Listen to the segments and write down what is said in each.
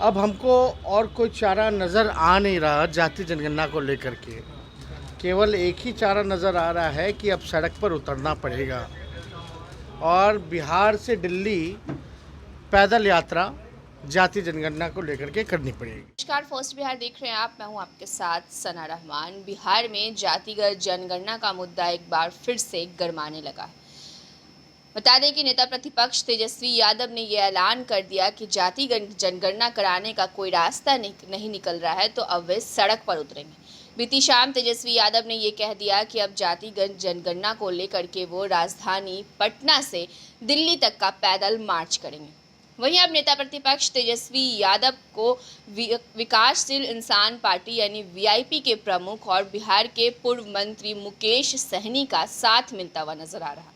अब हमको और कोई चारा नज़र आ नहीं रहा जाति जनगणना को लेकर के। केवल एक ही चारा नज़र आ रहा है कि अब सड़क पर उतरना पड़ेगा और बिहार से दिल्ली पैदल यात्रा जाति जनगणना को लेकर के करनी पड़ेगी। नमस्कार, फर्स्ट बिहार देख रहे हैं आप। मैं हूं आपके साथ सना रहमान। बिहार में जातिगत जनगणना का मुद्दा एक बार फिर से गरमाने लगा है। बता दें कि नेता प्रतिपक्ष तेजस्वी यादव ने यह ऐलान कर दिया कि जातिगत जनगणना कराने का कोई रास्ता नहीं निकल रहा है तो अब वे सड़क पर उतरेंगे। बीती शाम तेजस्वी यादव ने यह कह दिया कि अब जातिगत जनगणना को लेकर के वो राजधानी पटना से दिल्ली तक का पैदल मार्च करेंगे। वहीं अब नेता प्रतिपक्ष तेजस्वी यादव को विकासशील इंसान पार्टी यानी वीआईपी के प्रमुख और बिहार के पूर्व मंत्री मुकेश सहनी का साथ मिलता हुआ नजर आ रहा।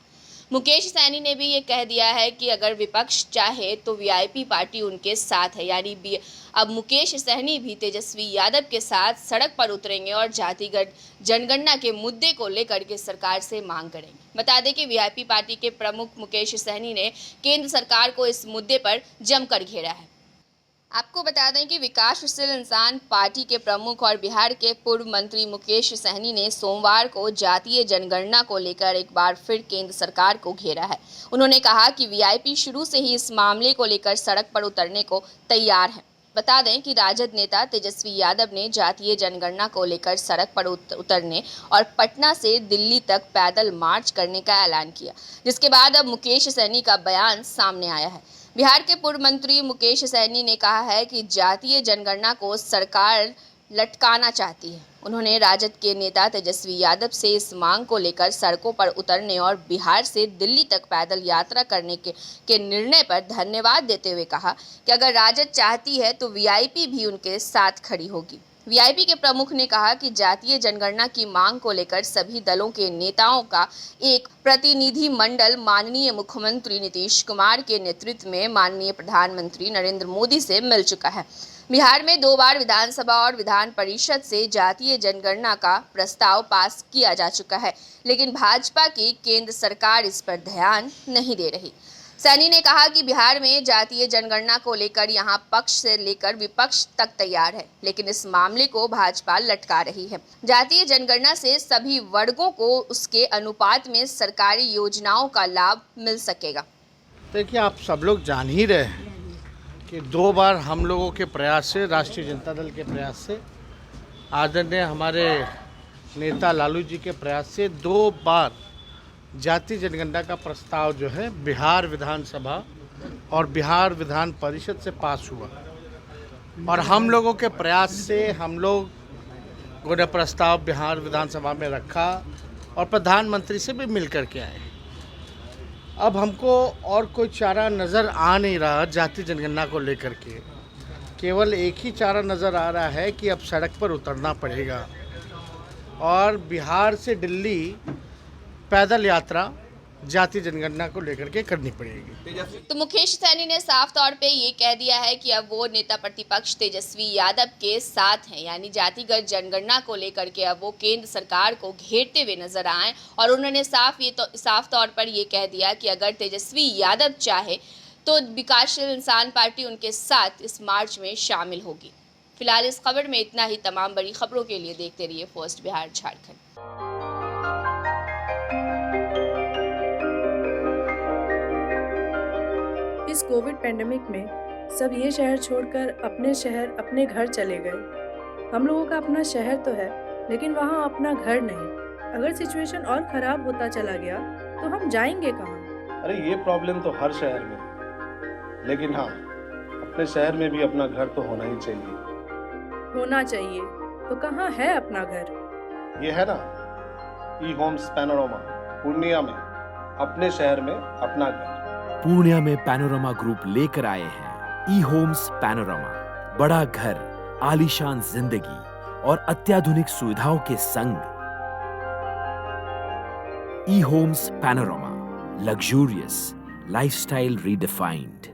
मुकेश सहनी ने भी ये कह दिया है कि अगर विपक्ष चाहे तो वीआईपी पार्टी उनके साथ है, यानी अब मुकेश सहनी भी तेजस्वी यादव के साथ सड़क पर उतरेंगे और जातिगत जनगणना के मुद्दे को लेकर के सरकार से मांग करेंगे। बता दें कि वीआईपी पार्टी के प्रमुख मुकेश सहनी ने केंद्र सरकार को इस मुद्दे पर जमकर घेरा है। आपको बता दें कि विकासशील इंसान पार्टी के प्रमुख और बिहार के पूर्व मंत्री मुकेश सहनी ने सोमवार को जातीय जनगणना को लेकर एक बार फिर केंद्र सरकार को घेरा है। उन्होंने कहा कि वीआईपी शुरू से ही इस मामले को लेकर सड़क पर उतरने को तैयार है। बता दें कि राजद नेता तेजस्वी यादव ने जातीय जनगणना को लेकर सड़क पर उतरने और पटना से दिल्ली तक पैदल मार्च करने का ऐलान किया, जिसके बाद अब मुकेश सहनी का बयान सामने आया है। बिहार के पूर्व मंत्री मुकेश सहनी ने कहा है कि जातीय जनगणना को सरकार लटकाना चाहती है। उन्होंने राजद के नेता तेजस्वी यादव से इस मांग को लेकर सड़कों पर उतरने और बिहार से दिल्ली तक पैदल यात्रा करने के निर्णय पर धन्यवाद देते हुए कहा कि अगर राजद चाहती है तो वीआईपी भी उनके साथ खड़ी होगी। वीआईपी के प्रमुख ने कहा कि जातीय जनगणना की मांग को लेकर सभी दलों के नेताओं का एक प्रतिनिधि मंडल माननीय मुख्यमंत्री नीतीश कुमार के नेतृत्व में माननीय प्रधानमंत्री नरेंद्र मोदी से मिल चुका है। बिहार में 2 बार विधानसभा और विधान परिषद से जातीय जनगणना का प्रस्ताव पास किया जा चुका है, लेकिन भाजपा की केंद्र सरकार इस पर ध्यान नहीं दे रही। सैनी ने कहा कि बिहार में जातीय जनगणना को लेकर यहां पक्ष से लेकर विपक्ष तक तैयार है, लेकिन इस मामले को भाजपा लटका रही है। जातीय जनगणना से सभी वर्गों को उसके अनुपात में सरकारी योजनाओं का लाभ मिल सकेगा। देखिए, आप सब लोग जान ही रहे हैं कि 2 बार हम लोगों के प्रयास से, राष्ट्रीय जनता दल के प्रयास से, आदरणीय हमारे नेता लालू जी के प्रयास से 2 बार जातीय जनगणना का प्रस्ताव जो है बिहार विधानसभा और बिहार विधान परिषद से पास हुआ और हम लोगों के प्रयास से हम लोगों ने प्रस्ताव बिहार विधानसभा में रखा और प्रधानमंत्री से भी मिल कर के आए। अब हमको और कोई चारा नज़र आ नहीं रहा जाति जनगणना को लेकर के। केवल एक ही चारा नज़र आ रहा है कि अब सड़क पर उतरना पड़ेगा और बिहार से दिल्ली पैदल यात्रा जाति जनगणना को लेकर के करनी पड़ेगी। तो मुकेश सहनी ने साफ तौर पे ये कह दिया है कि अब वो नेता प्रतिपक्ष तेजस्वी यादव के साथ हैं, यानी जातिगत जनगणना को लेकर के अब वो केंद्र सरकार को घेरते हुए नजर आए और उन्होंने साफ तौर पर ये कह दिया कि अगर तेजस्वी यादव चाहे तो विकासशील इंसान पार्टी उनके साथ इस मार्च में शामिल होगी। फिलहाल इस खबर में इतना ही। तमाम बड़ी खबरों के लिए देखते रहिए फर्स्ट बिहार झारखंड। इस कोविड पेंडेमिक में सब ये शहर छोड़कर अपने शहर, अपने घर चले गए। हम लोगों का अपना शहर तो है, लेकिन वहाँ अपना घर नहीं। अगर सिचुएशन और खराब होता चला गया तो हम जाएंगे कहाँ? अरे ये प्रॉब्लम तो हर शहर में है, लेकिन हाँ, अपने शहर में भी अपना घर तो होना ही चाहिए। होना चाहिए तो कहाँ है अपना घर? ये है ना, ई होम्स पैनोरमा, पूर्णिया में, अपने शहर में अपना घर। पूर्णिया में पैनोरमा ग्रुप लेकर आए हैं ई होम्स पैनोरमा। बड़ा घर, आलीशान जिंदगी और अत्याधुनिक सुविधाओं के संग। E homes panorama, luxurious lifestyle redefined.